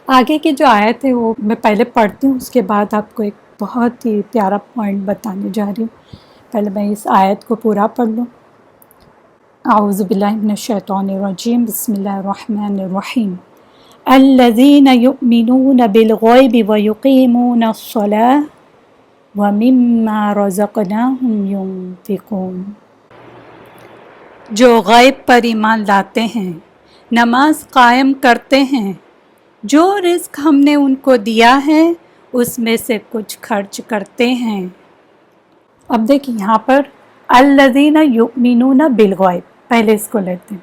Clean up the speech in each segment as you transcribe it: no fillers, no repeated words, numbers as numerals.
آگے کی جو آیت ہے وہ میں پہلے پڑھتی ہوں، اس کے بعد آپ کو ایک بہت ہی پیارا پوائنٹ بتانے جا رہی ہوں۔ پہلے میں اس آیت کو پورا پڑھ لوں۔ اعوذ باللہ من الشیطان الرجیم، بسم اللہ الرحمن الرحیم۔ الذین یؤمنون بالغیب ویقیمون الصلاۃ ومما رزقناہم ینفقون۔ جو غیب پر ایمان لاتے ہیں، نماز قائم کرتے ہیں، جو رزق ہم نے ان کو دیا ہے اس میں سے کچھ خرچ کرتے ہیں۔ اب دیکھیں یہاں پر الذین یؤمنون بالغیب، پہلے اس کو لیتے ہیں،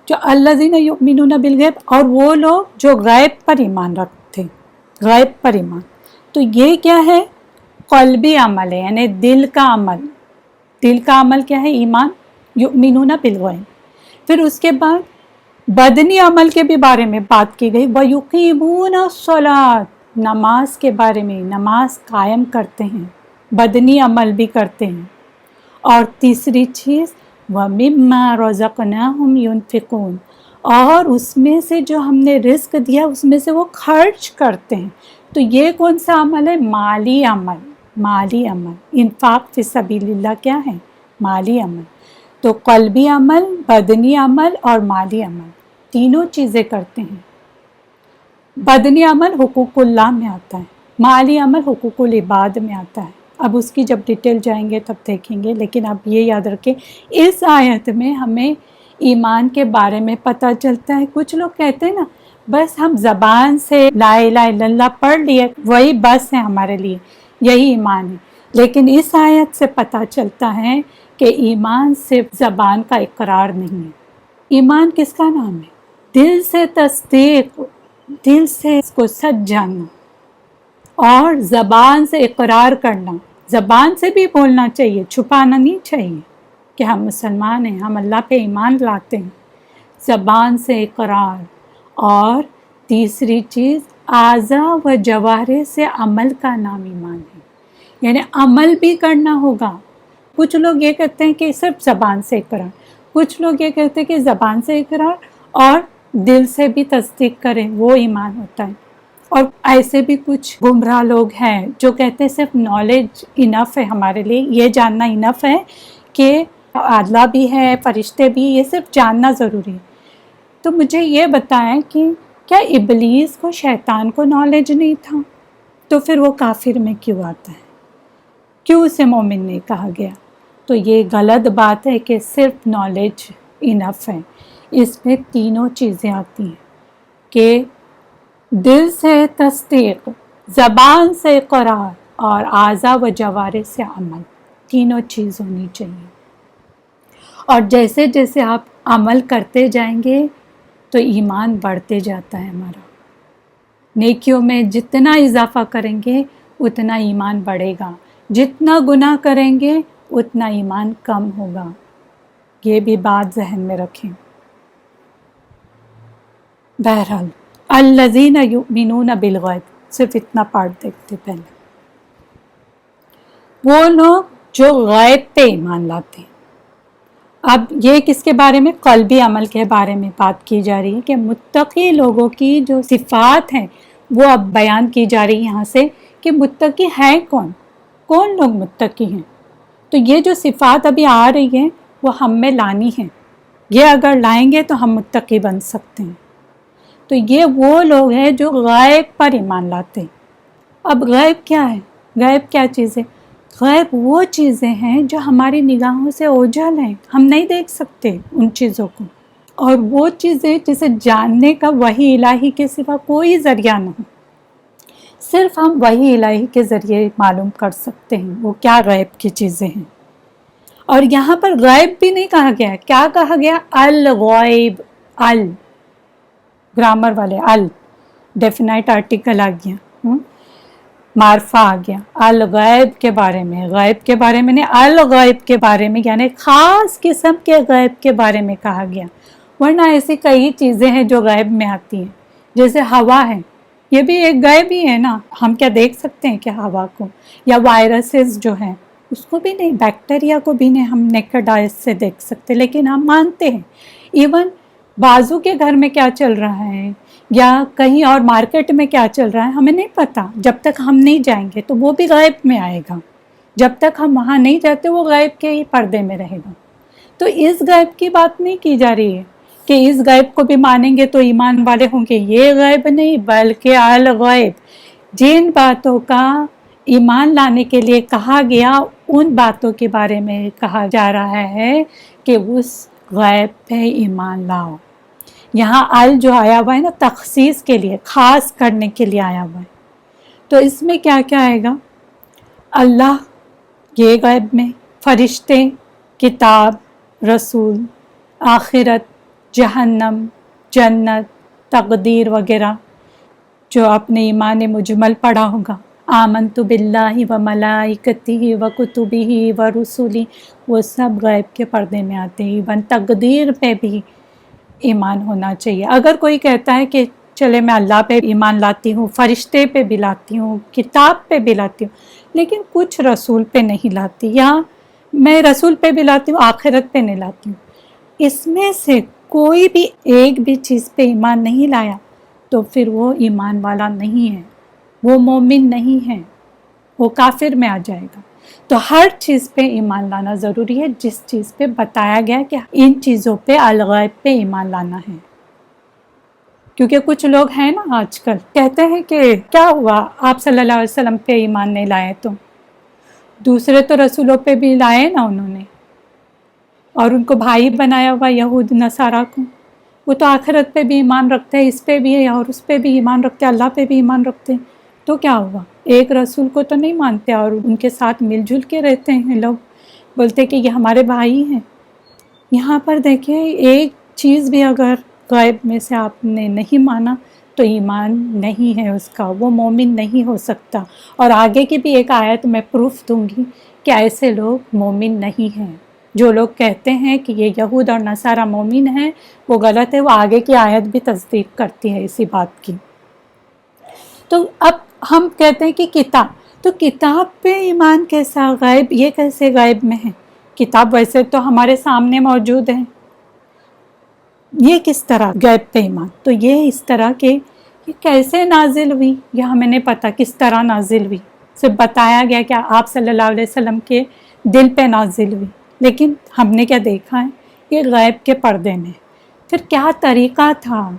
جو الذین یؤمنون بالغیب، اور وہ لوگ جو غیب پر ایمان رکھتے ہیں، غیب پر ایمان، تو یہ کیا ہے؟ قلبی عمل ہے، یعنی دل کا عمل۔ دل کا عمل کیا ہے؟ ایمان، یؤمنون بالغیب۔ پھر اس کے بعد بدنی عمل کے بھی بارے میں بات کی گئی، وَيُقِيمُونَ الصَّلَاةَ، نماز کے بارے میں، نماز قائم کرتے ہیں، بدنی عمل بھی کرتے ہیں۔ اور تیسری چیز وَمِمَّا رَزَقْنَاهُمْ يُنْفِقُونَ، اور اس میں سے جو ہم نے رزق دیا اس میں سے وہ خرچ کرتے ہیں۔ تو یہ کون سا عمل ہے؟ مالی عمل۔ مالی عمل، انفاق فی سبیل اللہ کیا ہے؟ مالی عمل۔ تو قلبی عمل، بدنی عمل اور مالی عمل، تینوں چیزیں کرتے ہیں۔ بدنی عمل حقوق اللہ میں آتا ہے، مالی عمل حقوق العباد میں آتا ہے۔ اب اس کی جب ڈیٹیل جائیں گے تب دیکھیں گے، لیکن اب یہ یاد رکھیں اس آیت میں ہمیں ایمان کے بارے میں پتہ چلتا ہے۔ کچھ لوگ کہتے ہیں نا بس ہم زبان سے لا الہ الا اللہ پڑھ لیے وہی بس ہے ہمارے لیے، یہی ایمان ہے۔ لیکن اس آیت سے پتہ چلتا ہے کہ ایمان صرف زبان کا اقرار نہیں ہے۔ ایمان کس کا نام ہے؟ دل سے تصدیق، دل سے اس کو سچ جاننا، اور زبان سے اقرار کرنا۔ زبان سے بھی بولنا چاہیے، چھپانا نہیں چاہیے کہ ہم مسلمان ہیں، ہم اللہ پہ ایمان لاتے ہیں۔ زبان سے اقرار، اور تیسری چیز اعضاء و جوارح سے عمل کا نام ایمان ہے، یعنی عمل بھی کرنا ہوگا۔ کچھ لوگ یہ کہتے ہیں کہ صرف زبان سے اقرار، کچھ لوگ یہ کہتے ہیں کہ زبان سے اقرار اور دل سے بھی تصدیق کریں، وہ ایمان ہوتا ہے۔ اور ایسے بھی کچھ گمراہ لوگ ہیں جو کہتے ہیں صرف نالج انف ہے ہمارے لیے، یہ جاننا انف ہے کہ اللہ بھی ہے، فرشتے بھی، یہ صرف جاننا ضروری ہے۔ تو مجھے یہ بتائیں کہ کیا ابلیس کو، شیطان کو نالج نہیں تھا؟ تو پھر وہ کافر میں کیوں آتا ہے؟ کیوں اسے مومن نہیں کہا گیا؟ تو یہ غلط بات ہے کہ صرف نالج انف ہے۔ اس میں تینوں چیزیں آتی ہیں کہ دل سے تصدیق، زبان سے اقرار اور اعضاء و جوارح سے عمل، تینوں چیز ہونی چاہیے۔ اور جیسے جیسے آپ عمل کرتے جائیں گے تو ایمان بڑھتے جاتا ہے ہمارا۔ نیکیوں میں جتنا اضافہ کریں گے اتنا ایمان بڑھے گا، جتنا گناہ کریں گے اتنا ایمان کم ہوگا۔ یہ بھی بات ذہن میں رکھیں۔ بہرحال الذین یؤمنون بالغیب، صرف اتنا پارٹ دیکھتے پہلے۔ وہ لوگ جو غیب پہ ایمان لاتے ہیں۔ اب یہ کس کے بارے میں؟ قلبی عمل کے بارے میں بات کی جا رہی ہے کہ متقی لوگوں کی جو صفات ہیں وہ اب بیان کی جا رہی ہے یہاں سے کہ متقی ہیں کون، کون لوگ متقی ہیں۔ تو یہ جو صفات ابھی آ رہی ہیں وہ ہم میں لانی ہیں، یہ اگر لائیں گے تو ہم متقی بن سکتے ہیں۔ تو یہ وہ لوگ ہیں جو غیب پر ایمان لاتے ہیں۔ اب غیب کیا ہے؟ غیب کیا چیز ہے؟ غیب وہ چیزیں ہیں جو ہماری نگاہوں سے اوجھل ہیں، ہم نہیں دیکھ سکتے ان چیزوں کو، اور وہ چیزیں جسے جاننے کا وحی الہی کے سوا کوئی ذریعہ نہ ہو، صرف ہم وحی الہی کے ذریعے معلوم کر سکتے ہیں وہ کیا غیب کی چیزیں ہیں۔ اور یہاں پر غیب بھی نہیں کہا گیا، کیا کہا گیا؟ الغیب، ال گرامر والے ال، ڈیفینائٹ آرٹیکل آ گیا، معرفہ آ گیا الغیب کے بارے میں، غیب کے بارے میں نہیں، الغیب کے بارے میں، یعنی خاص قسم کے غیب کے بارے میں کہا گیا۔ ورنہ ایسی کئی چیزیں ہیں جو غیب میں آتی ہیں، جیسے ہوا ہے، یہ بھی ایک غیب ہی ہے نا، ہم کیا دیکھ سکتے ہیں کہ ہوا کو؟ یا وائرسز جو ہیں اس کو بھی نہیں، بیکٹیریا کو بھی نہیں ہم نیکڈ آئیز سے دیکھ سکتے، لیکن ہم مانتے ہیں۔ ایون بازو کے گھر میں کیا چل رہا ہے، یا کہیں اور مارکیٹ میں کیا چل رہا ہے ہمیں نہیں پتہ. جب تک ہم نہیں جائیں گے تو وہ بھی غیب میں آئے گا. جب تک ہم وہاں نہیں جاتے وہ غیب کے ہی پردے میں رہے گا. تو اس غیب کی بات نہیں کی جا رہی ہے کہ اس غیب کو بھی مانیں گے تو ایمان والے ہوں گے. یہ غیب نہیں بلکہ الغیب، جن باتوں کا ایمان لانے کے لیے کہا گیا ان باتوں کے بارے میں کہا جا رہا ہے کہ اس غیب پہ ایمان لاؤ. یہاں ال جو آیا ہوا ہے نا تخصیص کے لیے، خاص کرنے کے لیے آیا ہوا ہے. تو اس میں کیا کیا آئے گا؟ اللہ یہ غیب میں، فرشتے، کتاب، رسول، آخرت، جہنم، جنت، تقدیر وغیرہ جو آپ نے ایمان مجمل پڑھا ہوگا. آمنت باللہ و ملائکتہ و کتبہ و رسلہ، وہ سب غیب کے پردے میں آتے ہیں. ایون تقدیر پہ بھی ایمان ہونا چاہیے. اگر کوئی کہتا ہے کہ چلے میں اللہ پہ ایمان لاتی ہوں، فرشتے پہ بھی لاتی ہوں، کتاب پہ بھی لاتی ہوں، لیکن کچھ رسول پہ نہیں لاتی، یا میں رسول پہ بھی لاتی ہوں آخرت پہ نہیں لاتی ہوں، اس میں سے کوئی بھی ایک بھی چیز پہ ایمان نہیں لایا تو پھر وہ ایمان والا نہیں ہے، وہ مومن نہیں ہے، وہ کافر میں آ جائے گا. تو ہر چیز پہ ایمان لانا ضروری ہے جس چیز پہ بتایا گیا کہ ان چیزوں پہ الغیب پہ ایمان لانا ہے. کیونکہ کچھ لوگ ہیں نا آج کل کہتے ہیں کہ کیا ہوا آپ صلی اللہ علیہ وسلم پہ ایمان نہیں لائے، تو دوسرے تو رسولوں پہ بھی لائے نا انہوں نے، اور ان کو بھائی بنایا ہوا یہود نصارہ کو. وہ تو آخرت پہ بھی ایمان رکھتے ہیں، اس پہ بھی ہے اور اس پہ بھی ایمان رکھتے ہیں، اللہ پہ بھی ایمان رکھتے ہیں. تو کیا ہوا؟ ایک رسول کو تو نہیں مانتے اور ان کے ساتھ مل جل کے رہتے ہیں لوگ، بولتے کہ یہ ہمارے بھائی ہیں. یہاں پر دیکھیں ایک چیز بھی اگر غیب میں سے آپ نے نہیں مانا تو ایمان نہیں ہے اس کا، وہ مومن نہیں ہو سکتا. اور آگے کی بھی ایک آیت میں پروف دوں گی کہ ایسے لوگ مومن نہیں ہیں. جو لوگ کہتے ہیں کہ یہ یہود اور نصارہ مومن ہیں وہ غلط ہے، وہ آگے کی آیت بھی تصدیق کرتی ہے اسی بات کی. تو اب ہم کہتے ہیں کہ کتاب، تو کتاب پہ ایمان کیسا؟ غیب یہ کیسے غیب میں ہے؟ کتاب ویسے تو ہمارے سامنے موجود ہے، یہ کس طرح غیب پہ ایمان؟ تو یہ اس طرح کہ یہ کیسے نازل ہوئی یہ ہمیں نہیں پتہ کس طرح نازل ہوئی. صرف بتایا گیا کہ آپ صلی اللہ علیہ وسلم کے دل پہ نازل ہوئی، لیکن ہم نے کیا دیکھا ہے؟ یہ غیب کے پردے میں. پھر کیا طریقہ تھا؟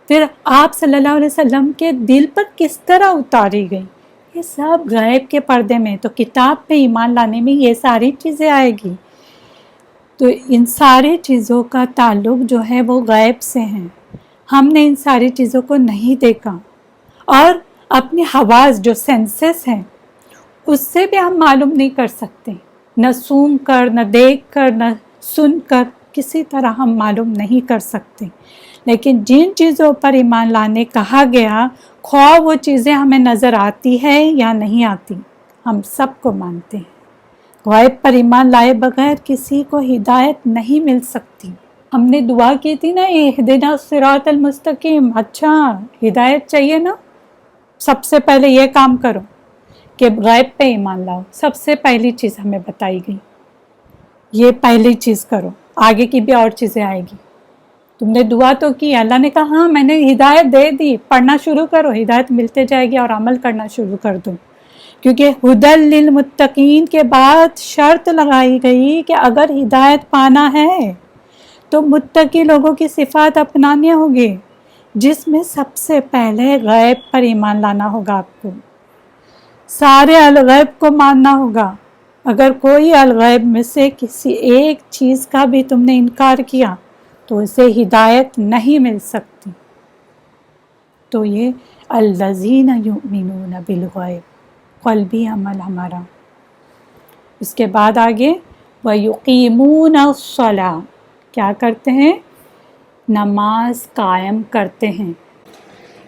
پھر آپ صلی اللہ علیہ وسلم کے دل پر کس طرح اتاری گئی؟ یہ سب غیب کے پردے میں. تو کتاب پہ ایمان لانے میں یہ ساری چیزیں آئے گی. تو ان ساری چیزوں کا تعلق جو ہے وہ غیب سے ہیں. ہم نے ان ساری چیزوں کو نہیں دیکھا، اور اپنے حواس جو سینسز ہیں اس سے بھی ہم معلوم نہیں کر سکتے. نہ سونگ کر، نہ دیکھ کر، نہ سن کر کسی طرح ہم معلوم نہیں کر سکتے. لیکن جن چیزوں پر ایمان لانے کہا گیا، خواہ وہ چیزیں ہمیں نظر آتی ہے یا نہیں آتی، ہم سب کو مانتے ہیں. غیب پر ایمان لائے بغیر کسی کو ہدایت نہیں مل سکتی. ہم نے دعا کی تھی نا اہدنا الصراط المستقیم، اچھا ہدایت چاہیے نا، سب سے پہلے یہ کام کرو کہ غیب پہ ایمان لاؤ. سب سے پہلی چیز ہمیں بتائی گئی یہ پہلی چیز کرو، آگے کی بھی اور چیزیں آئے گی. تم نے دعا تو کی، اللہ نے کہا ہاں میں نے ہدایت دے دی، پڑھنا شروع کرو، ہدایت ملتے جائے گی اور عمل کرنا شروع کر دو. کیونکہ ہدی للمتقین کے بعد شرط لگائی گئی کہ اگر ہدایت پانا ہے تو متقی لوگوں کی صفات اپنانی ہوگی، جس میں سب سے پہلے غیب پر ایمان لانا ہوگا. آپ کو سارے الغیب کو ماننا ہوگا. اگر کوئی الغیب میں سے کسی ایک چیز کا بھی تم نے انکار کیا تو اسے ہدایت نہیں مل سکتی. تو یہ الذین یؤمنون بالغیب، قلبی عمل ہمارا. اس کے بعد آگے وَيُقِيمُونَ الصَّلَاةَ، کیا کرتے ہیں؟ نماز قائم کرتے ہیں.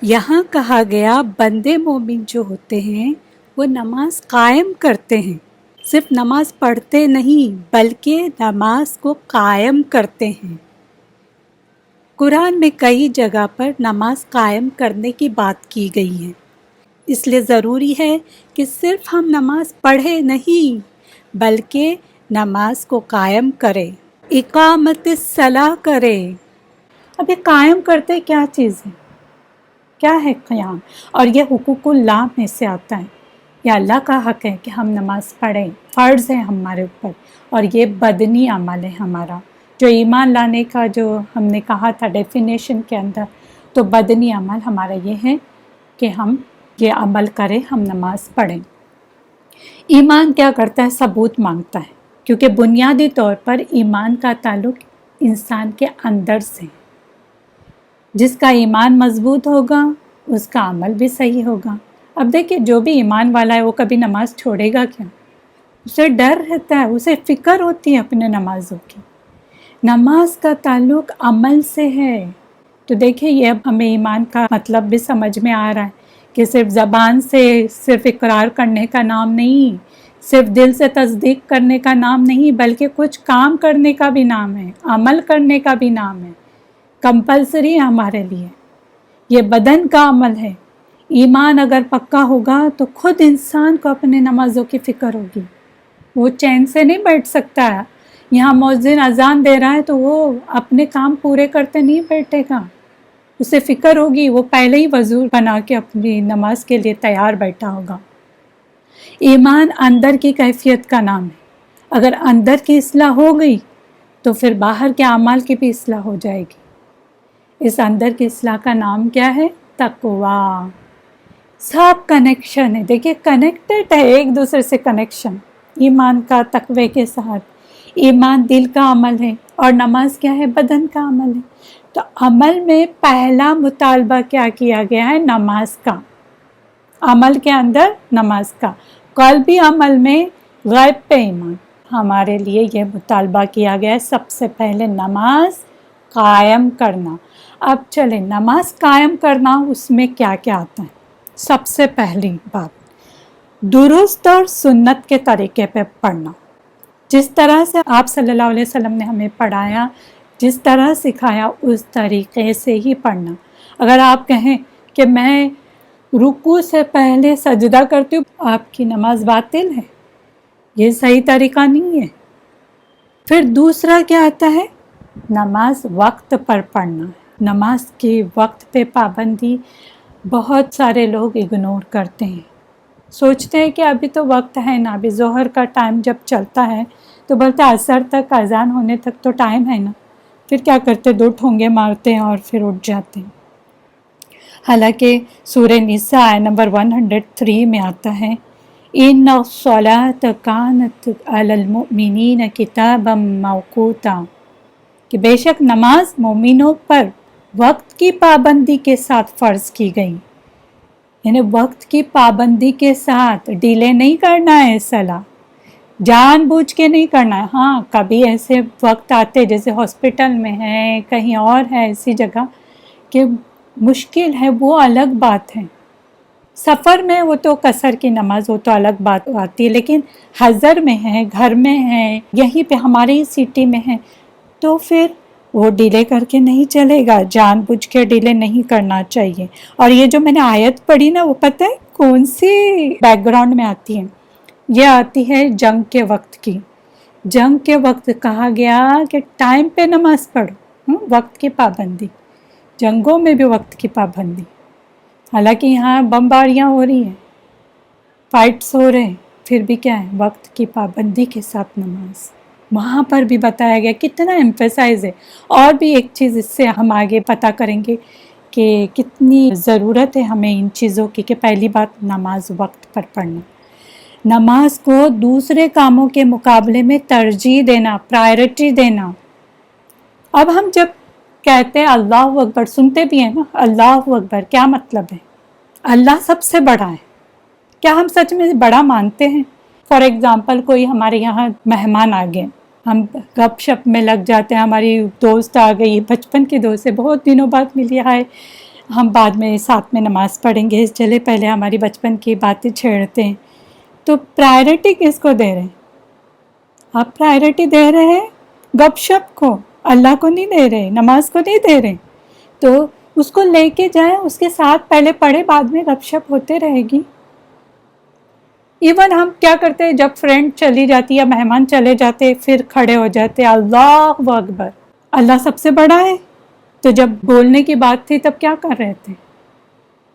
یہاں کہا گیا بندے مومن جو ہوتے ہیں وہ نماز قائم کرتے ہیں. صرف نماز پڑھتے نہیں بلکہ نماز کو قائم کرتے ہیں. قرآن میں کئی جگہ پر نماز قائم کرنے کی بات کی گئی ہے. اس لیے ضروری ہے کہ صرف ہم نماز پڑھے نہیں بلکہ نماز کو قائم کرے، اقامت الصلاۃ کرے. اب یہ قائم کرتے کیا چیز ہے؟ کیا ہے قیام؟ اور یہ حقوق اللہ میں سے آتا ہے، یہ اللہ کا حق ہے کہ ہم نماز پڑھیں، فرض ہے ہمارے اوپر، اور یہ بدنی عمل ہے ہمارا، جو ایمان لانے کا جو ہم نے کہا تھا ڈیفینیشن کے اندر، تو بدنی عمل ہمارا یہ ہے کہ ہم یہ عمل کریں، ہم نماز پڑھیں۔ ایمان کیا کرتا ہے؟ ثبوت مانگتا ہے، کیونکہ بنیادی طور پر ایمان کا تعلق انسان کے اندر سے، جس کا ایمان مضبوط ہوگا اس کا عمل بھی صحیح ہوگا۔ اب دیکھیں جو بھی ایمان والا ہے وہ کبھی نماز چھوڑے گا کیا؟ اسے ڈر رہتا ہے، اسے فکر ہوتی ہے اپنے نمازوں کی۔ نماز کا تعلق عمل سے ہے، تو دیکھیں یہ اب ہمیں ایمان کا مطلب بھی سمجھ میں آ رہا ہے کہ صرف زبان سے صرف اقرار کرنے کا نام نہیں، صرف دل سے تصدیق کرنے کا نام نہیں، بلکہ کچھ کام کرنے کا بھی نام ہے، عمل کرنے کا بھی نام ہے، کمپلسری ہے ہمارے لیے، یہ بدن کا عمل ہے۔ ایمان اگر پکا ہوگا تو خود انسان کو اپنے نمازوں کی فکر ہوگی، وہ چین سے نہیں بیٹھ سکتا ہے۔ یہاں مؤذن اذان دے رہا ہے تو وہ اپنے کام پورے کرتے نہیں بیٹھے گا، اسے فکر ہوگی، وہ پہلے ہی وضو بنا کے اپنی نماز کے لیے تیار بیٹھا ہوگا۔ ایمان اندر کی کیفیت کا نام ہے، اگر اندر کی اصلاح ہو گئی تو پھر باہر کے اعمال کی بھی اصلاح ہو جائے گی۔ اس اندر کی اصلاح کا نام کیا ہے؟ تقویٰ۔ سب کنیکشن ہے، دیکھیے کنیکٹڈ ہے ایک دوسرے سے، کنیکشن ایمان کا تقوی کے ساتھ۔ ایمان دل کا عمل ہے اور نماز کیا ہے؟ بدن کا عمل ہے۔ تو عمل میں پہلا مطالبہ کیا کیا گیا ہے؟ نماز کا، عمل کے اندر نماز کا۔ قلبی عمل میں غیب پہ ایمان، ہمارے لیے یہ مطالبہ کیا گیا ہے سب سے پہلے نماز قائم کرنا۔ اب چلیں نماز قائم کرنا، اس میں کیا کیا آتا ہے؟ سب سے پہلی بات درست اور سنت کے طریقے پہ پڑھنا، جس طرح سے آپ صلی اللہ علیہ وسلم نے ہمیں پڑھایا، جس طرح سکھایا اس طریقے سے ہی پڑھنا۔ اگر آپ کہیں کہ میں رکوع سے پہلے سجدہ کرتی ہوں، آپ کی نماز باطل ہے، یہ صحیح طریقہ نہیں ہے۔ پھر دوسرا کیا آتا ہے؟ نماز وقت پر پڑھنا۔ نماز کے وقت پہ پابندی بہت سارے لوگ اگنور کرتے ہیں، سوچتے ہیں کہ ابھی تو وقت ہے نا، ابھی ظہر کا ٹائم جب چلتا ہے تو بولتے عصر تک، اذان ہونے تک تو ٹائم ہے نا، پھر کیا کرتے؟ 2 ٹھونگے مارتے ہیں اور پھر اٹھ جاتے ہیں۔ حالانکہ سورہ نساء نمبر 103 میں آتا ہے إِنَّ الصَّلَاةَ كَانَتْ عَلَى الْمُؤْمِنِينَ كِتَابًا مَوْقُوتًا، کہ بے شک نماز مومنوں پر وقت کی پابندی کے ساتھ فرض کی گئی، یعنی وقت کی پابندی کے ساتھ، ڈیلے نہیں کرنا ہے صلاح، جان بوجھ کے نہیں کرنا ہے۔ ہاں کبھی ایسے وقت آتے جیسے ہاسپٹل میں ہے، کہیں اور ہے ایسی جگہ کہ مشکل ہے، وہ الگ بات ہے۔ سفر میں وہ تو قصر کی نماز، وہ تو الگ بات آتی ہے، لیکن حضر میں ہے، گھر میں ہے، یہیں پہ ہماری سٹی میں ہے، تو پھر وہ ڈیلے کر کے نہیں چلے گا، جان بوجھ کے ڈیلے نہیں کرنا چاہیے۔ اور یہ جو میں نے آیت پڑھی نا، وہ پتہ ہے کون سی بیک گراؤنڈ میں آتی ہے؟ یہ آتی ہے جنگ کے وقت کی۔ جنگ کے وقت کہا گیا کہ ٹائم پہ نماز پڑھو، وقت کی پابندی، جنگوں میں بھی وقت کی پابندی۔ حالانکہ یہاں بمباریاں ہو رہی ہیں، فائٹس ہو رہے ہیں، پھر بھی کیا ہے؟ وقت کی پابندی کے ساتھ نماز۔ وہاں پر بھی بتایا گیا، کتنا ایمفیسائز ہے۔ اور بھی ایک چیز اس سے ہم آگے پتہ کریں گے کہ کتنی ضرورت ہے ہمیں ان چیزوں کی، کہ پہلی بات نماز وقت پر پڑھنا، نماز کو دوسرے کاموں کے مقابلے میں ترجیح دینا، پرائرٹی دینا۔ اب ہم جب کہتے ہیں اللہ اکبر، سنتے بھی ہیں نا اللہ اکبر، کیا مطلب ہے؟ اللہ سب سے بڑا ہے، کیا ہم سچ میں بڑا مانتے ہیں؟ فار ایگزامپل کوئی ہمارے یہاں مہمان آ گئے، ہم گپ شپ میں لگ جاتے ہیں، ہماری دوست آ گئی، بچپن کی دوست ہے، بہت دنوں بعد ملی ہے، ہم بعد میں ساتھ میں نماز پڑھیں گے، چلے پہلے ہماری بچپن کی باتیں چھیڑتے ہیں۔ تو پرائرٹی کس کو دے رہے ہیں؟ آپ پرائرٹی دے رہے ہیں گپ شپ کو، اللہ کو نہیں دے رہے، نماز کو نہیں دے رہے۔ تو اس کو لے کے جائیں، اس کے ساتھ پہلے پڑھے، بعد میں گپ شپ ہوتے رہے گی۔ ایون ہم کیا کرتے ہیں، جب فرینڈ چلی جاتی یا مہمان چلے جاتے، پھر کھڑے ہو جاتے اللہ اکبر، اللہ سب سے بڑا ہے۔ تو جب بولنے کی بات تھی تب کیا کر رہے تھے؟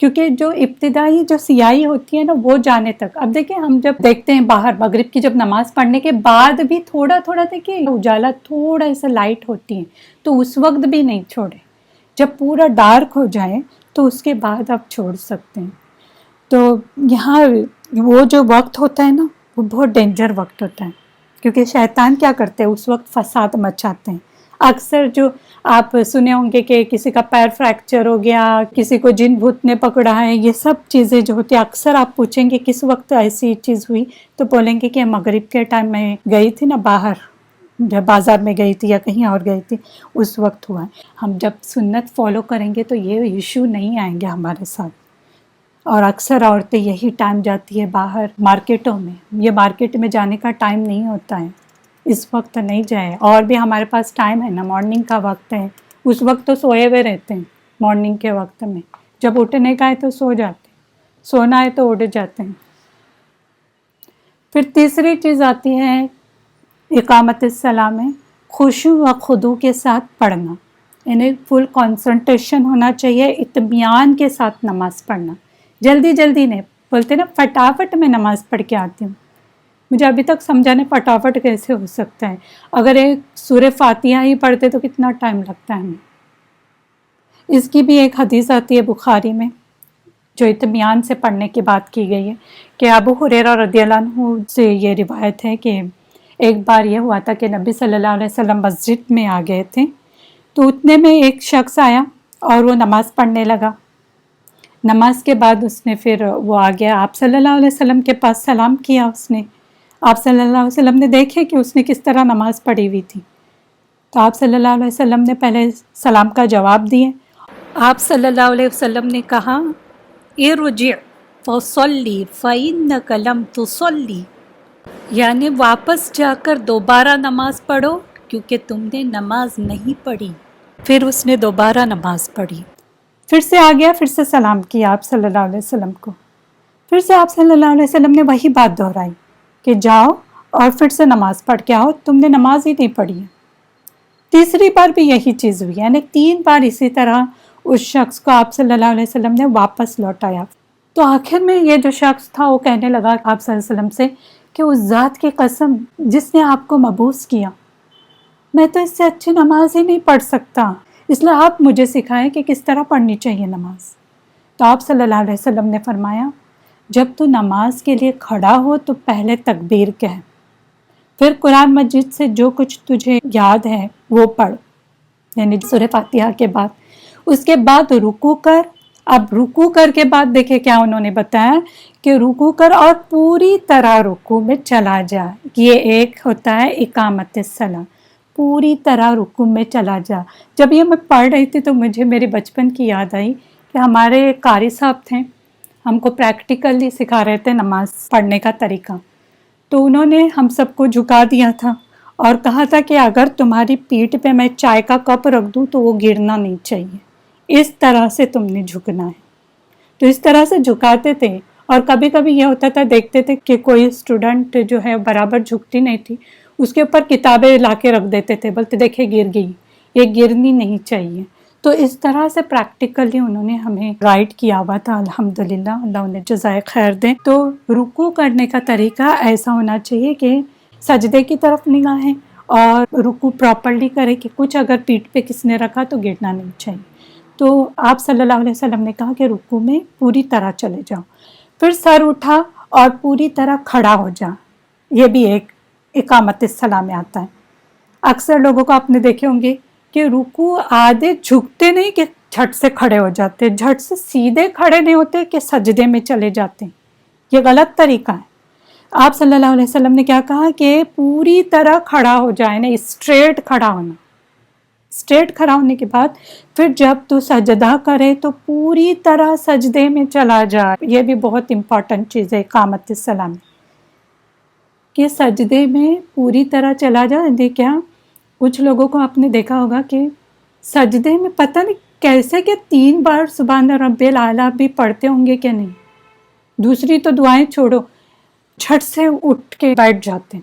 کیونکہ جو ابتدائی جو سیاہی ہوتی ہے نا وہ جانے تک. اب دیکھیں ہم جب دیکھتے ہیں باہر مغرب کی جب نماز پڑھنے کے بعد بھی تھوڑا تھوڑا دیکھیں اجالا تھوڑا سا لائٹ ہوتی ہے تو اس وقت بھی نہیں چھوڑے. جب پورا ڈارک ہو جائے تو اس کے بعد آپ چھوڑ سکتے ہیں. تو یہاں وہ جو وقت ہوتا ہے نا وہ بہت ڈینجر وقت ہوتا ہے کیونکہ شیطان کیا کرتے ہیں اس وقت فساد مچاتے ہیں. اکثر جو آپ سنے ہوں گے کہ کسی کا پیر فریکچر ہو گیا, کسی کو جن بھوت نے پکڑا ہے, یہ سب چیزیں جو ہوتی ہیں اکثر آپ پوچھیں گے کس وقت ایسی چیز ہوئی تو بولیں گے کہ مغرب کے ٹائم میں گئی تھی نا باہر, جب بازار میں گئی تھی یا کہیں اور گئی تھی اس وقت ہوا ہے. ہم جب سنت فالو کریں گے تو یہ ایشو نہیں آئیں گے ہمارے ساتھ. اور اکثر عورتیں یہی ٹائم جاتی ہے باہر مارکیٹوں میں, یہ مارکیٹ میں جانے کا ٹائم نہیں ہوتا ہے, اس وقت نہیں جائے. اور بھی ہمارے پاس ٹائم ہے نا, مارننگ کا وقت ہے, اس وقت تو سوئے ہوئے رہتے ہیں. مارننگ کے وقت میں جب اٹھنے کا ہے تو سو جاتے ہیں, سونا ہے تو اٹھ جاتے ہیں. پھر تیسری چیز آتی ہے اقامت الصلاۃ میں خشوع و خضوع کے ساتھ پڑھنا, یعنی فل کنسنٹریشن ہونا چاہیے, اطمینان کے ساتھ نماز پڑھنا. جلدی جلدی نہیں, بولتے نا فٹافٹ میں نماز پڑھ کے آتی ہوں. مجھے ابھی تک سمجھانے فٹافٹ کیسے ہو سکتا ہے, اگر ایک سورہ فاتحہ ہی پڑھتے تو کتنا ٹائم لگتا ہے ہمیں. اس کی بھی ایک حدیث آتی ہے بخاری میں جو اطمینان سے پڑھنے کی بات کی گئی ہے کہ ابو ہریرہ رضی اللہ عنہ سے یہ روایت ہے کہ ایک بار یہ ہوا تھا کہ نبی صلی اللہ علیہ وسلم مسجد میں آ گئے تھے, تو اتنے میں ایک شخص آیا اور وہ نماز پڑھنے لگا. نماز کے بعد اس نے پھر وہ آ گیا آپ صلی اللہ علیہ وسلم کے پاس, سلام کیا اس نے. آپ صلی اللہ علیہ وسلم نے دیکھے کہ اس نے کس طرح نماز پڑھی ہوئی تھی, تو آپ صلی اللہ علیہ وسلم نے پہلے سلام کا جواب دیے. آپ صلی اللہ علیہ وسلم نے کہا ارجع فصلی فإنک لم تصلی, یعنی واپس جا کر دوبارہ نماز پڑھو کیونکہ تم نے نماز نہیں پڑھی. پھر اس نے دوبارہ نماز پڑھی, پھر سے آ گیا, پھر سے سلام کیا آپ صلی اللہ علیہ وسلم کو. پھر سے آپ صلی اللہ علیہ وسلم نے وہی بات دہرائی کہ جاؤ اور پھر سے نماز پڑھ کے آؤ, تم نے نماز ہی نہیں پڑھی ہے. تیسری بار بھی یہی چیز ہوئی, یعنی 3 بار اسی طرح اس شخص کو آپ صلی اللہ علیہ وسلم نے واپس لوٹایا. تو آخر میں یہ جو شخص تھا وہ کہنے لگا آپ صلی اللہ علیہ وسلم سے کہ اس ذات کی قسم جس نے آپ کو مبعوث کیا, میں تو اس سے اچھی نماز ہی نہیں پڑھ سکتا, اس لیے آپ مجھے سکھائیں کہ کس طرح پڑھنی چاہیے نماز. تو آپ صلی اللہ علیہ وسلم نے فرمایا جب تو نماز کے لیے کھڑا ہو تو پہلے تکبیر کہہ, پھر قرآن مجید سے جو کچھ تجھے یاد ہے وہ پڑھ, یعنی سورہ فاتحہ کے بعد. اس کے بعد رکوع کر. اب رکوع کر کے بعد دیکھیں کیا انہوں نے بتایا کہ رکوع کر اور پوری طرح رکوع میں چلا جا. یہ ایک ہوتا ہے اقامت الصلاۃ, پوری طرح رکوع میں چلا جا. جب یہ میں پڑھ رہی تھی تو مجھے میرے بچپن کی یاد آئی کہ ہمارے قاری صاحب تھے, ہم کو پریکٹیکلی سکھا رہے تھے نماز پڑھنے کا طریقہ. تو انہوں نے ہم سب کو جھکا دیا تھا اور کہا تھا کہ اگر تمہاری پیٹھ پہ میں چائے کا کپ رکھ دوں تو وہ گرنا نہیں چاہیے, اس طرح سے تم نے جھکنا ہے. تو اس طرح سے جھکاتے تھے. اور کبھی کبھی یہ ہوتا تھا دیکھتے تھے کہ کوئی اسٹوڈنٹ جو ہے برابر جھکتی نہیں تھی, اس کے اوپر کتابیں لا کے رکھ دیتے تھے, بولتے دیکھے گر گئی, یہ گرنی نہیں چاہیے. تو اس طرح سے پریکٹیکلی انہوں نے ہمیں گائیڈ کیا ہوا تھا, الحمدللہ, اللہ انہیں جزائے خیر دے. تو رکوع کرنے کا طریقہ ایسا ہونا چاہیے کہ سجدے کی طرف نگاہیں اور رکوع پراپرلی کرے کہ کچھ اگر پیٹھ پہ کس نے رکھا تو گرنا نہیں چاہیے. تو آپ صلی اللہ علیہ وسلم نے کہا کہ رکوع میں پوری طرح چلے جاؤ, پھر سر اٹھا اور پوری طرح کھڑا ہو جا. یہ بھی ایک اقامت الصلاۃ میں آتا ہے. اکثر لوگوں کو آپ نے دیکھے ہوں گے کہ رکوع آدھے جھکتے نہیں کہ جھٹ سے کھڑے ہو جاتے, جھٹ سے سیدھے کھڑے نہیں ہوتے کہ سجدے میں چلے جاتے. یہ غلط طریقہ ہے. آپ صلی اللہ علیہ وسلم نے کیا کہا کہ پوری طرح کھڑا ہو جائے نا, اسٹریٹ کھڑا ہونا. اسٹریٹ کھڑا ہونے کے بعد پھر جب تو سجدہ کرے تو پوری طرح سجدے میں چلا جا. یہ بھی بہت امپورٹنٹ چیز ہے اقامت الصلاۃ میں کہ سجدے میں پوری طرح چلا جا. کیا کچھ لوگوں کو آپ نے دیکھا ہوگا کہ سجدے میں پتہ نہیں کیسے کہ 3 بار سبحان ربی الاعلیٰ بھی پڑھتے ہوں گے کہ نہیں. دوسری تو دعائیں چھوڑو, جھٹ سے اٹھ کے بیٹھ جاتے ہیں.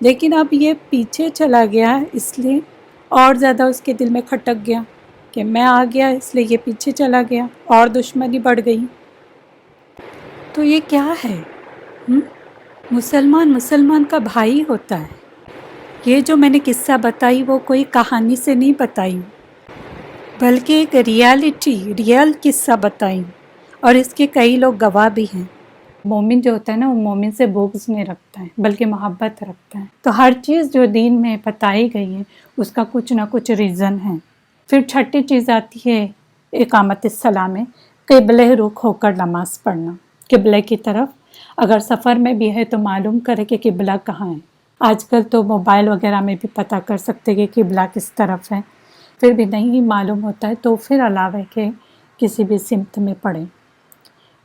لیکن اب یہ پیچھے چلا گیا، اس لیے اور زیادہ اس کے دل میں کھٹک گیا کہ میں آ گیا اس لیے یہ پیچھے چلا گیا، اور دشمنی بڑھ گئی۔ تو یہ کیا ہے؟ مسلمان کا بھائی ہوتا ہے۔ یہ جو میں نے قصہ بتائی وہ کوئی کہانی سے نہیں بتائی، بلکہ ایک ریئل قصہ بتائی، اور اس کے کئی لوگ گواہ بھی ہیں۔ مومن جو ہوتا ہے نا، وہ مومن سے بغض نہیں رکھتا ہے بلکہ محبت رکھتا ہے۔ تو ہر چیز جو دین میں بتائی گئی ہے اس کا کچھ نہ کچھ ریزن ہے۔ پھر چھٹی چیز آتی ہے اقامت الصلاۃ میں، قبلہ رخ ہو کر نماز پڑھنا، قبلہ کی طرف۔ اگر سفر میں بھی ہے تو معلوم کرے کہ قبلہ کہاں ہے۔ آج کل تو موبائل وغیرہ میں بھی پتہ کر سکتے کہ قبلہ کس طرف ہے۔ پھر بھی نہیں معلوم ہوتا ہے تو پھر علاوہ کہ کسی بھی سمت میں پڑھیں۔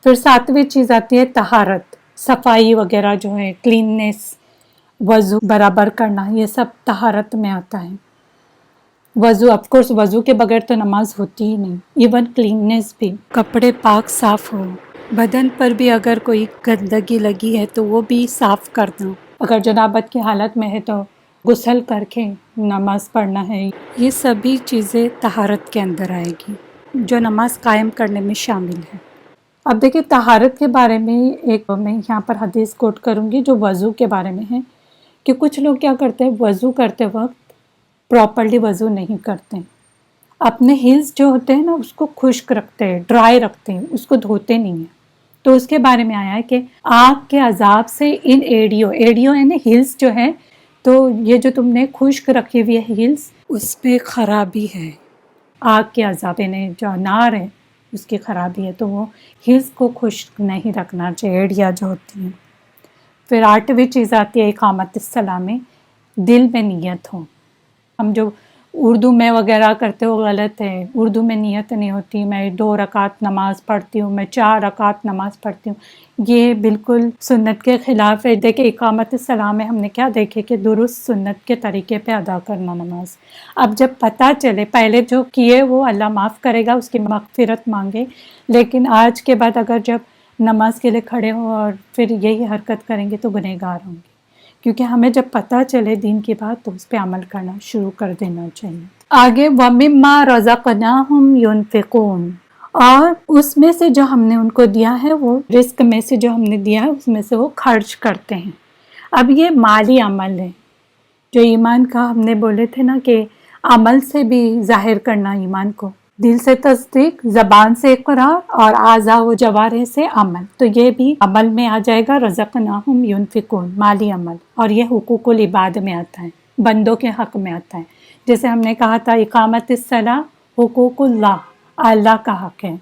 پھر 7ویں چیز آتی ہے طہارت، صفائی وغیرہ جو ہے، کلیننس، وضو برابر کرنا، یہ سب طہارت میں آتا ہے۔ وضو آف کورس، وضو کے بغیر تو نماز ہوتی ہی نہیں۔ ایون کلیننس بھی، کپڑے پاک صاف ہو، بدن پر بھی اگر کوئی گندگی لگی ہے تو وہ بھی صاف کرنا۔ اگر جنابت کی حالت میں ہے تو غسل کر کے نماز پڑھنا ہے۔ یہ سبھی چیزیں طہارت کے اندر آئے گی جو نماز قائم کرنے میں شامل ہے۔ اب دیکھیں طہارت کے بارے میں ایک میں یہاں پر حدیث کوٹ کروں گی جو وضو کے بارے میں ہے، کہ کچھ لوگ کیا کرتے ہیں، وضو کرتے وقت پراپرلی وضو نہیں کرتے، اپنے ہیلز جو ہوتے ہیں نا اس کو خشک رکھتے ہیں، ڈرائی رکھتے ہیں، اس کو دھوتے نہیں ہیں۔ تو اس کے بارے میں آیا ہے کہ آگ کے عذاب سے ان ایڑیوں یعنی ہیلز جو ہے، تو یہ جو تم نے خشک رکھی ہوئی ہے ہیلز، اس میں خرابی ہے۔ آگ کے عذاب یعنی جو نار ہے اس کی خرابی ہے، تو وہ ہیلز کو خشک نہیں رکھنا چاہیے، ایڑیاں جو ہوتی ہیں۔ پھر 8ویں چیز آتی ہے اقامت الصلاۃ میں، دل میں نیت ہو۔ ہم جو اردو میں وغیرہ کرتے ہو غلط ہے، اردو میں نیت نہیں ہوتی، میں 2 رکعت نماز پڑھتی ہوں، میں 4 رکعت نماز پڑھتی ہوں، یہ بالکل سنت کے خلاف ہے۔ دیکھیں اقامت الصلاۃ میں ہم نے کیا دیکھے کہ درست سنت کے طریقے پہ ادا کرنا نماز۔ اب جب پتہ چلے، پہلے جو کیے وہ اللہ معاف کرے گا، اس کی مغفرت مانگے، لیکن آج کے بعد اگر جب نماز کے لیے کھڑے ہو اور پھر یہی حرکت کریں گے تو گنہگار ہوں گے، کیونکہ ہمیں جب پتہ چلے دین کی بات تو اس پہ عمل کرنا شروع کر دینا چاہیے۔ آگے وَمِمَّا رَزَقْنَاهُمْ يُنْفِقُونَ، اور اس میں سے جو ہم نے ان کو دیا ہے، وہ رزق میں سے جو ہم نے دیا ہے اس میں سے وہ خرچ کرتے ہیں۔ اب یہ مالی عمل ہے، جو ایمان کا ہم نے بولے تھے نا کہ عمل سے بھی ظاہر کرنا ایمان کو، دل سے تصدیق، زبان سے اقرار اور اعضاء و جوارح سے عمل، تو یہ بھی عمل میں آ جائے گا۔ رزقناہم ينفقون، مالی عمل، اور یہ حقوق العباد میں آتا ہے، بندوں کے حق میں آتا ہے۔ جیسے ہم نے کہا تھا اقامت الصلاۃ حقوق اللہ کا حق ہے،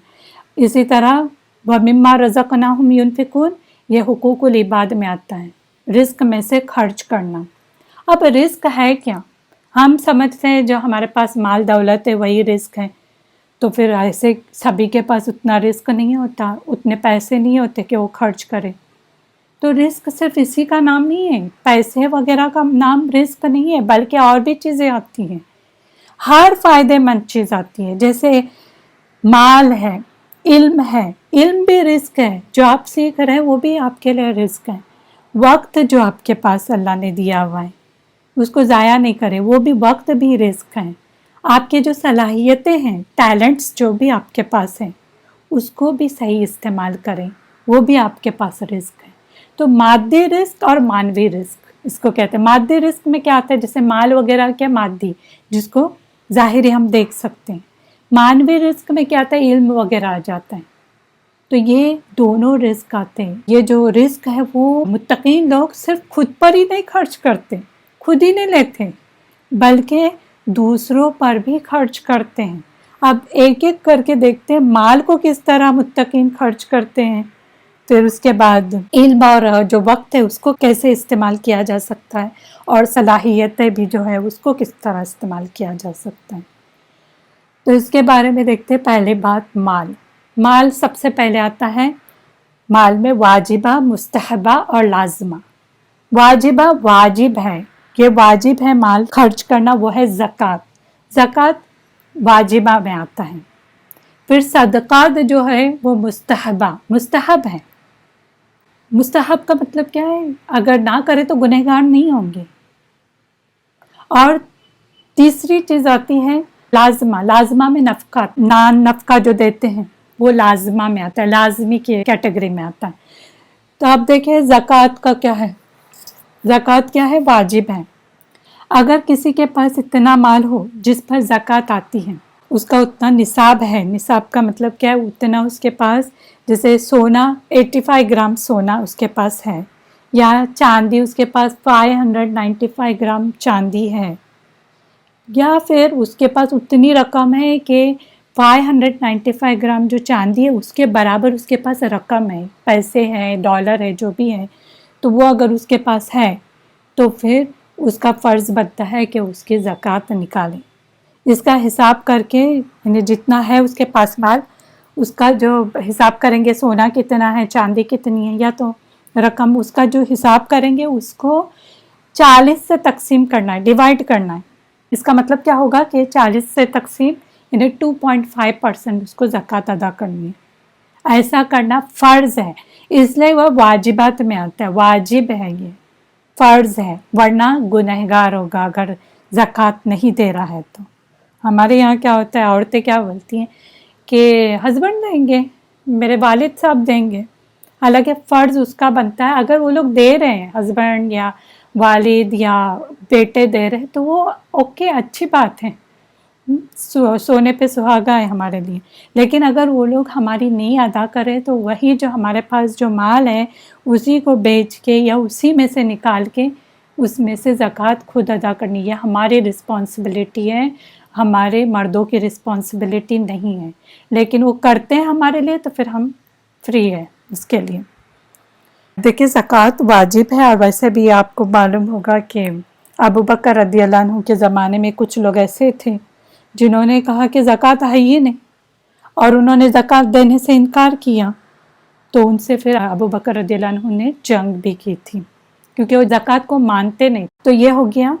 اسی طرح وَمِمَّا رَزَقْنَاهُمْ يُنْفِقُونَ یہ حقوق العباد میں آتا ہے، رزق میں سے خرچ کرنا۔ اب رزق ہے کیا؟ ہم سمجھتے ہیں جو ہمارے پاس مال دولت ہے وہی رزق ہے، تو پھر ایسے سبھی کے پاس اتنا رزق نہیں ہوتا، اتنے پیسے نہیں ہوتے کہ وہ خرچ کرے۔ تو رزق صرف اسی کا نام نہیں ہے، پیسے وغیرہ کا نام رزق نہیں ہے، بلکہ اور بھی چیزیں آتی ہیں، ہر فائدے مند چیز آتی ہے، جیسے مال ہے، علم ہے، علم بھی رزق ہے، جو آپ سیکھ رہے ہیں وہ بھی آپ کے لیے رزق ہے۔ وقت جو آپ کے پاس اللہ نے دیا ہوا ہے اس کو ضائع نہیں کرے، وہ بھی وقت بھی رزق ہے۔ آپ کے جو صلاحیتیں ہیں، ٹیلنٹس جو بھی آپ کے پاس ہیں، اس کو بھی صحیح استعمال کریں، وہ بھی آپ کے پاس رزق ہے۔ تو مادی رزق اور مانوی رزق اس کو کہتے ہیں۔ مادی رزق میں کیا آتا ہے، جیسے مال وغیرہ کیا مادی، جس کو ظاہری ہم دیکھ سکتے ہیں۔ مانوی رزق میں کیا آتا ہے، علم وغیرہ آ جاتا ہے۔ تو یہ دونوں رزق آتے ہیں۔ یہ جو رزق ہے وہ متقین لوگ صرف خود پر ہی نہیں خرچ کرتے، خود ہی نہیں لیتے، بلکہ دوسروں پر بھی خرچ کرتے ہیں۔ اب ایک ایک کر کے دیکھتے ہیں مال کو کس طرح متقین خرچ کرتے ہیں، پھر اس کے بعد علم اور جو وقت ہے اس کو کیسے استعمال کیا جا سکتا ہے، اور صلاحیتیں بھی جو ہے اس کو کس طرح استعمال کیا جا سکتا ہے۔ تو اس کے بارے میں دیکھتے ہیں۔ پہلے بات مال، مال سب سے پہلے آتا ہے، مال میں واجبہ، مستحبہ اور لازمہ۔ واجبہ واجب ہے، یہ واجب ہے مال خرچ کرنا، وہ ہے زکوٰۃ۔ زکوٰۃ واجبہ میں آتا ہے۔ پھر صدقات جو ہے وہ مستحبہ، مستحب ہے۔ مستحب کا مطلب کیا ہے، اگر نہ کرے تو گنہگار نہیں ہوں گے، اور تیسری چیز آتی ہے لازمہ. لازمہ میں نفقہ، نان نفقہ جو دیتے ہیں وہ لازمہ میں آتا ہے، لازمی کی کیٹیگری میں آتا ہے. تو آپ دیکھیں زکوٰۃ کا کیا ہے، زکوٰۃ کیا ہے، واجب ہے. اگر کسی کے پاس اتنا مال ہو جس پر زکوٰۃ آتی ہے، اس کا اتنا نصاب ہے، نصاب کا مطلب کیا ہے، اتنا اس کے پاس، جیسے سونا 85 گرام سونا اس کے پاس ہے، یا چاندی اس کے پاس 595 گرام چاندی ہے، یا پھر اس کے پاس اتنی رقم ہے کہ 595 گرام جو چاندی ہے اس کے برابر اس کے پاس رقم ہے، پیسے ہیں، ڈالر ہے، جو بھی ہے، تو وہ اگر اس کے پاس ہے تو پھر اس کا فرض بنتا ہے کہ اس کی زکوٰۃ نکالے. اس کا حساب کر کے، یعنی جتنا ہے اس کے پاس مال، اس کا جو حساب کریں گے سونا کتنا ہے، چاندی کتنی ہے، یا تو رقم، اس کا جو حساب کریں گے اس کو 40 سے تقسیم کرنا ہے، ڈیوائڈ کرنا ہے. اس کا مطلب کیا ہوگا کہ 40 سے تقسیم یعنی 2.5% اس کو زکوٰۃ ادا کرنی ہے. ایسا کرنا فرض ہے، اس لیے وہ واجبات میں آتا ہے، واجب ہے، یہ فرض ہے، ورنہ گنہگار ہوگا اگر زکوٰۃ نہیں دے رہا ہے. تو ہمارے یہاں کیا ہوتا ہے، عورتیں کیا بولتی ہیں کہ ہسبینڈ دیں گے، میرے والد صاحب دیں گے، حالانکہ فرض اس کا بنتا ہے. اگر وہ لوگ دے رہے ہیں، ہسبینڈ یا والد یا بیٹے دے رہے ہیں، تو وہ اوکے، اچھی بات ہے، سونے پہ سہاگا ہے ہمارے لیے. لیکن اگر وہ لوگ ہماری نہیں ادا کرے تو وہی جو ہمارے پاس جو مال ہے اسی کو بیچ کے یا اسی میں سے نکال کے اس میں سے زکوٰۃ خود ادا کرنی. یہ ہماری رسپانسبلٹی ہے، ہمارے مردوں کی رسپانسبلٹی نہیں ہے. لیکن وہ کرتے ہیں ہمارے لیے تو پھر ہم فری ہے اس کے لیے. دیکھیں زکوٰۃ واجب ہے، اور ویسے بھی آپ کو معلوم ہوگا کہ ابو بکر رضی اللہ عنہ کے زمانے میں کچھ لوگ ایسے تھے جنہوں نے کہا کہ زکوٰۃ ہے ہی نہیں، اور انہوں نے زکوٰۃ دینے سے انکار کیا. تو ان سے پھر ابو بکر رضی اللہ عنہ نے جنگ بھی کی تھی، کیونکہ وہ زکوٰۃ کو مانتے نہیں. تو یہ ہو گیا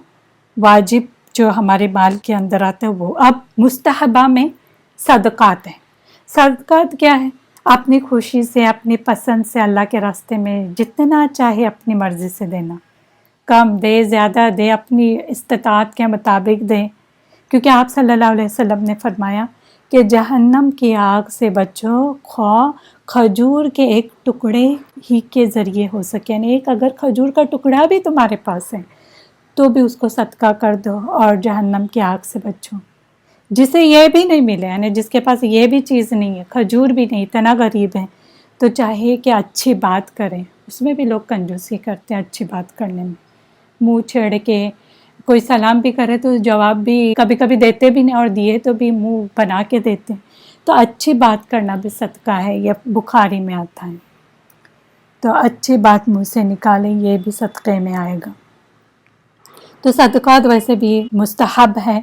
واجب جو ہمارے مال کے اندر آتا ہے وہ. اب مستحبہ میں صدقات ہیں. صدقات کیا ہے؟ اپنی خوشی سے، اپنی پسند سے اللہ کے راستے میں جتنا چاہے اپنی مرضی سے دینا، کم دے زیادہ دے، اپنی استطاعت کے مطابق دے. کیونکہ آپ صلی اللہ علیہ وسلم نے فرمایا کہ جہنم کی آگ سے بچو خواہ کھجور کے ایک ٹکڑے ہی کے ذریعے ہو سکے. یعنی ایک اگر کھجور کا ٹکڑا بھی تمہارے پاس ہے تو بھی اس کو صدقہ کر دو اور جہنم کی آگ سے بچو. جسے یہ بھی نہیں ملے، یعنی جس کے پاس یہ بھی چیز نہیں ہے، کھجور بھی نہیں، اتنا غریب ہے، تو چاہیے کہ اچھی بات کریں. اس میں بھی لوگ کنجوسی کرتے ہیں اچھی بات کرنے میں، منہ چھیڑ کے کوئی سلام بھی کرے تو جواب بھی کبھی کبھی دیتے بھی نہیں، اور دیے تو بھی منہ بنا کے دیتے. تو اچھی بات کرنا بھی صدقہ ہے، یہ بخاری میں آتا ہے. تو اچھی بات منہ سے نکالیں، یہ بھی صدقے میں آئے گا. تو صدقات ویسے بھی مستحب ہے،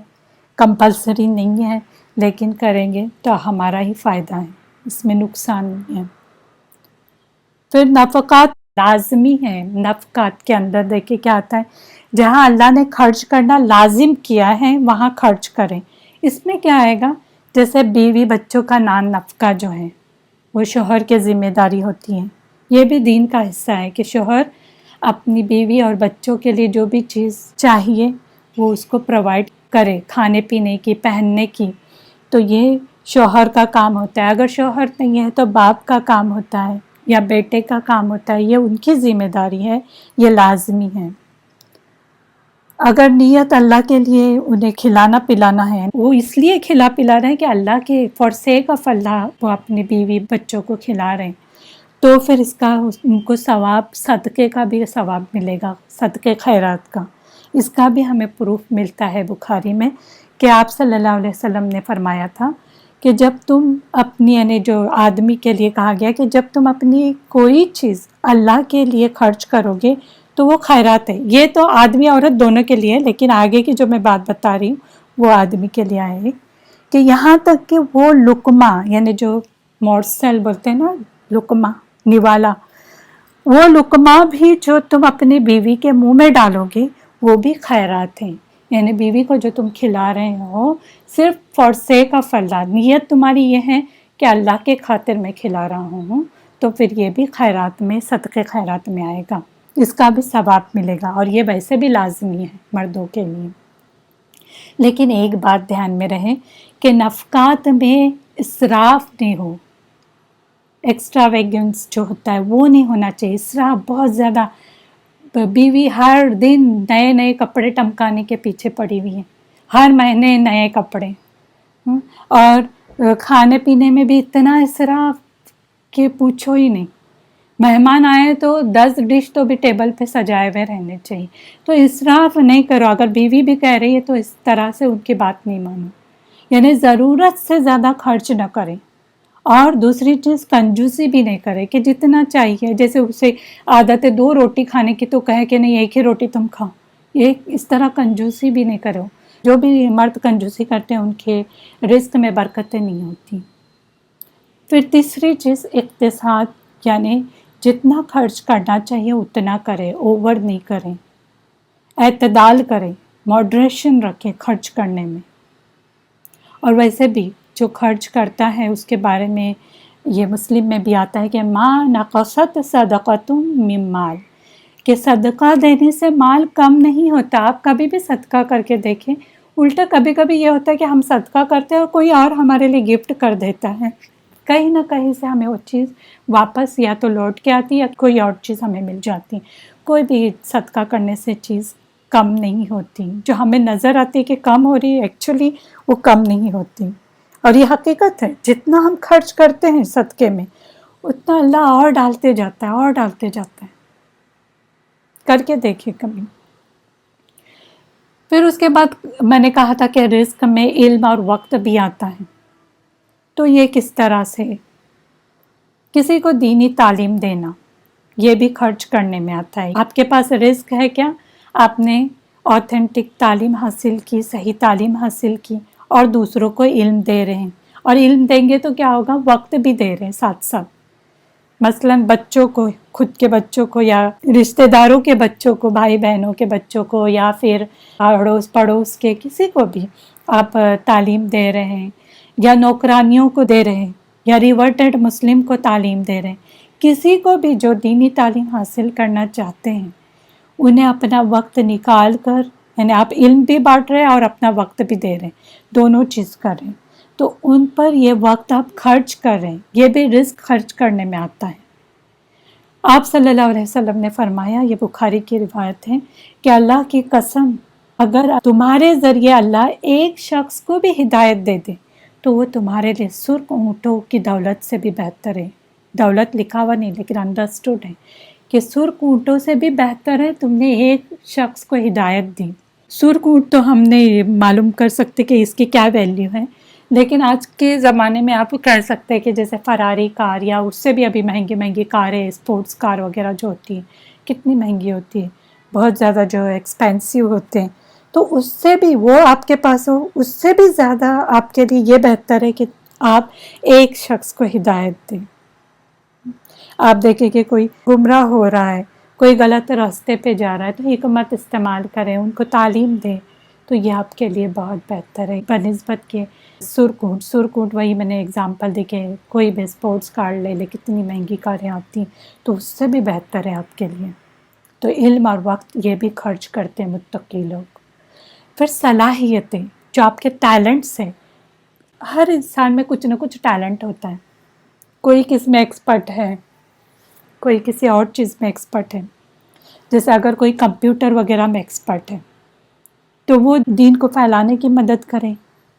کمپلسری نہیں ہے، لیکن کریں گے تو ہمارا ہی فائدہ ہے، اس میں نقصان نہیں ہے. پھر نفقات لازمی ہیں. نفقات کے اندر دیکھیں کیا آتا ہے، جہاں اللہ نے خرچ کرنا لازم کیا ہے وہاں خرچ کریں. اس میں کیا آئے گا، جیسے بیوی بچوں کا نان نفقہ جو ہے وہ شوہر کی ذمہ داری ہوتی ہے. یہ بھی دین کا حصہ ہے کہ شوہر اپنی بیوی اور بچوں کے لیے جو بھی چیز چاہیے وہ اس کو پرووائڈ کرے، کھانے پینے کی، پہننے کی. تو یہ شوہر کا کام ہوتا ہے. اگر شوہر نہیں ہے تو باپ کا کام ہوتا ہے یا بیٹے کا کام ہوتا ہے، یہ ان کی ذمہ داری ہے، یہ لازمی ہے. اگر نیت اللہ کے لیے انہیں کھلانا پلانا ہے، وہ اس لیے کھلا پلا رہے ہیں کہ اللہ کے فار سیک آف اللہ وہ اپنی بیوی بچوں کو کھلا رہے ہیں، تو پھر اس کا ان کو ثواب، صدقے کا بھی ثواب ملے گا، صدقے خیرات کا. اس کا بھی ہمیں پروف ملتا ہے بخاری میں کہ آپ صلی اللہ علیہ وسلم نے فرمایا تھا کہ جب تم اپنی، یعنی جو آدمی کے لیے کہا گیا کہ جب تم اپنی کوئی چیز اللہ کے لیے خرچ کرو گے تو وہ خیرات ہے. یہ تو آدمی عورت دونوں کے لیے، لیکن آگے کی جو میں بات بتا رہی ہوں وہ آدمی کے لیے آئے کہ یہاں تک کہ وہ لقمہ، یعنی جو مورسل بولتے ہیں نا، لقمہ، نوالا، وہ لقمہ بھی جو تم اپنی بیوی کے منہ میں ڈالو گے وہ بھی خیرات ہیں. یعنی بیوی کو جو تم کھلا رہے ہو صرف فار سیک آف اللہ، نیت تمہاری یہ ہے کہ اللہ کے خاطر میں کھلا رہا ہوں، تو پھر یہ بھی خیرات میں، صدقے خیرات میں آئے گا. اس کا بھی ثواب ملے گا، اور یہ ویسے بھی لازمی ہے مردوں کے لیے. لیکن ایک بات دھیان میں رہے کہ نفقات میں اسراف نہیں ہو، ایکسٹراویگنس جو ہوتا ہے وہ نہیں ہونا چاہیے، اسراف بہت زیادہ۔ بیوی ہر دن نئے نئے کپڑے ٹمکانے کے پیچھے پڑی ہوئی ہیں، ہر مہینے نئے کپڑے، اور کھانے پینے میں بھی اتنا اسراف کہ پوچھو ہی نہیں۔ مہمان آئے تو 10 ڈش تو بھی ٹیبل پہ سجائے ہوئے رہنے چاہیے۔ تو اسراف نہیں کرو، اگر بیوی بھی کہہ رہی ہے تو اس طرح سے ان کی بات نہیں مانو، یعنی ضرورت سے زیادہ خرچ نہ کریں۔ اور دوسری چیز، کنجوسی بھی نہیں کرے کہ جتنا چاہیے، جیسے اسے عادت ہے 2 روٹی کھانے کی تو کہے کہ نہیں 1 ہی روٹی تم کھاؤ، یہ اس طرح کنجوسی بھی نہیں کرو۔ جو بھی مرد کنجوسی کرتے ہیں ان کے رزق میں برکتیں نہیں ہوتی۔ پھر تیسری چیز اقتصاد، یعنی جتنا خرچ کرنا چاہیے اتنا کریں، اوور نہیں کریں، اعتدال کریں، ماڈریشن رکھیں خرچ کرنے میں۔ اور ویسے بھی جو خرچ کرتا ہے اس کے بارے میں یہ مسلم میں بھی آتا ہے کہ ما نقصت صدقۃ من مال، کہ صدقہ دینے سے مال کم نہیں ہوتا۔ آپ کبھی بھی صدقہ کر کے دیکھیں، الٹا کبھی کبھی یہ ہوتا ہے کہ ہم صدقہ کرتے ہیں اور کوئی اور ہمارے لیے گفٹ کر دیتا ہے، کہیں نہ کہیں سے ہمیں وہ چیز واپس یا تو لوٹ کے آتی یا کوئی اور چیز ہمیں مل جاتی۔ کوئی بھی صدقہ کرنے سے چیز کم نہیں ہوتی، جو ہمیں نظر آتی ہے کہ کم ہو رہی ہے ایکچولی وہ کم نہیں ہوتی۔ اور یہ حقیقت ہے، جتنا ہم خرچ کرتے ہیں صدقے میں اتنا اللہ اور ڈالتے جاتا ہے اور ڈالتے جاتا ہے، کر کے دیکھیں کبھی۔ پھر اس کے بعد میں نے کہا تھا کہ رزق میں علم اور وقت بھی آتا ہے، تو یہ کس طرح سے؟ کسی کو دینی تعلیم دینا یہ بھی خرچ کرنے میں آتا ہے۔ آپ کے پاس رزق ہے کیا؟ آپ نے آتھینٹک تعلیم حاصل کی، صحیح تعلیم حاصل کی اور دوسروں کو علم دے رہے ہیں، اور علم دیں گے تو کیا ہوگا؟ وقت بھی دے رہے ہیں ساتھ ساتھ۔ مثلاً بچوں کو، خود کے بچوں کو یا رشتہ داروں کے بچوں کو، بھائی بہنوں کے بچوں کو، یا پھر اڑوس پڑوس کے کسی کو بھی آپ تعلیم دے رہے ہیں، یا نوکرانیوں کو دے رہے ہیں، یا ریورٹڈ مسلم کو تعلیم دے رہے ہیں۔ کسی کو بھی جو دینی تعلیم حاصل کرنا چاہتے ہیں انہیں اپنا وقت نکال کر، یعنی آپ علم بھی بانٹ رہے ہیں اور اپنا وقت بھی دے رہے ہیں، دونوں چیز کر رہے ہیں، تو ان پر یہ وقت آپ خرچ کر رہے ہیں، یہ بھی رزق خرچ کرنے میں آتا ہے۔ آپ صلی اللہ علیہ وسلم نے فرمایا، یہ بخاری کی روایت ہے، کہ اللہ کی قسم اگر تمہارے ذریعے اللہ ایک شخص کو بھی ہدایت دے دے تو وہ تمہارے لیے سرخ اونٹوں کی دولت سے بھی بہتر ہے۔ دولت لکھا ہوا نہیں لیکن انڈرسٹوڈ ہے کہ سرخ اونٹوں سے بھی بہتر ہے تم نے ایک شخص کو ہدایت دی۔ سرخ اونٹ تو ہم نے معلوم کر سکتے کہ اس کی کیا ویلیو ہے، لیکن آج کے زمانے میں آپ کہہ سکتے ہیں کہ جیسے فراری کار یا اس سے بھی ابھی مہنگی مہنگی کاریں، اسپورٹس کار وغیرہ جو ہوتی ہیں کتنی مہنگی ہوتی ہے، بہت زیادہ جو ایکسپینسو ہوتے ہیں، تو اس سے بھی وہ آپ کے پاس ہو، اس سے بھی زیادہ آپ کے لیے یہ بہتر ہے کہ آپ ایک شخص کو ہدایت دیں۔ آپ دیکھیں کہ کوئی گمراہ ہو رہا ہے، کوئی غلط راستے پہ جا رہا ہے، تو حکمت استعمال کریں، ان کو تعلیم دیں، تو یہ آپ کے لیے بہت بہتر ہے بنسبت کے سرخ اونٹ وہی میں نے اگزامپل دی کہ کوئی بھی اسپورٹس کار لے لے، کتنی مہنگی کاریں آتی ہیں، تو اس سے بھی بہتر ہے آپ کے لیے۔ تو علم اور وقت یہ بھی خرچ کرتے ہیں متقی لوگ۔ پھر صلاحیتیں، جو آپ کے ٹیلنٹس ہیں، ہر انسان میں کچھ نہ کچھ ٹیلنٹ ہوتا ہے، کوئی کس میں ایکسپرٹ ہے، کوئی کسی اور چیز میں ایکسپرٹ ہے، جیسے اگر کوئی کمپیوٹر وغیرہ میں ایکسپرٹ ہے تو وہ دین کو پھیلانے کی مدد کریں،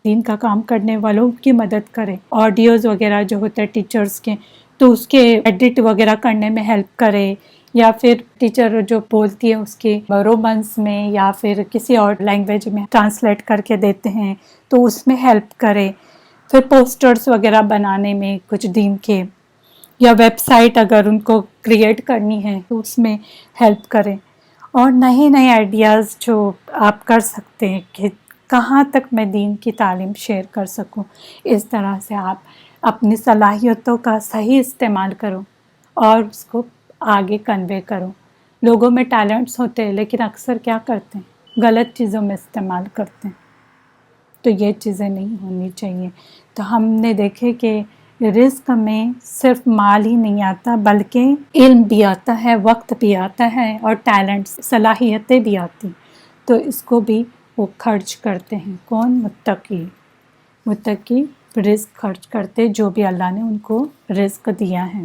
دین کا کام کرنے والوں کی مدد کریں، آڈیوز وغیرہ جو ہوتے ہیں ٹیچرز کے تو اس کے ایڈٹ وغیرہ کرنے میں ہیلپ کرے، یا پھر ٹیچر جو بولتی ہے اس کے رومنس میں یا پھر کسی اور لینگویج میں ٹرانسلیٹ کر کے دیتے ہیں تو اس میں ہیلپ کرے، پھر پوسٹرز وغیرہ بنانے میں کچھ دین کے، یا ویب سائٹ اگر ان کو کریٹ کرنی ہے تو اس میں ہیلپ کریں، اور نئے نئے آئیڈیاز جو آپ کر سکتے ہیں کہ کہاں تک میں دین کی تعلیم شیئر کر سکوں، اس طرح سے آپ اپنی صلاحیتوں کا صحیح استعمال کرو اور اس کو آگے کنوے کرو۔ لوگوں میں ٹیلنٹس ہوتے ہیں لیکن اکثر کیا کرتے ہیں؟ غلط چیزوں میں استعمال کرتے ہیں، تو یہ چیزیں نہیں ہونی چاہیے۔ تو ہم نے دیکھے کہ رزق میں صرف مال ہی نہیں آتا بلکہ علم بھی آتا ہے، وقت بھی آتا ہے، اور ٹیلنٹس، صلاحیتیں بھی آتی، تو اس کو بھی وہ خرچ کرتے ہیں. کون؟ متقی. متقی رزق خرچ کرتے جو بھی اللہ نے ان کو رزق دیا ہے.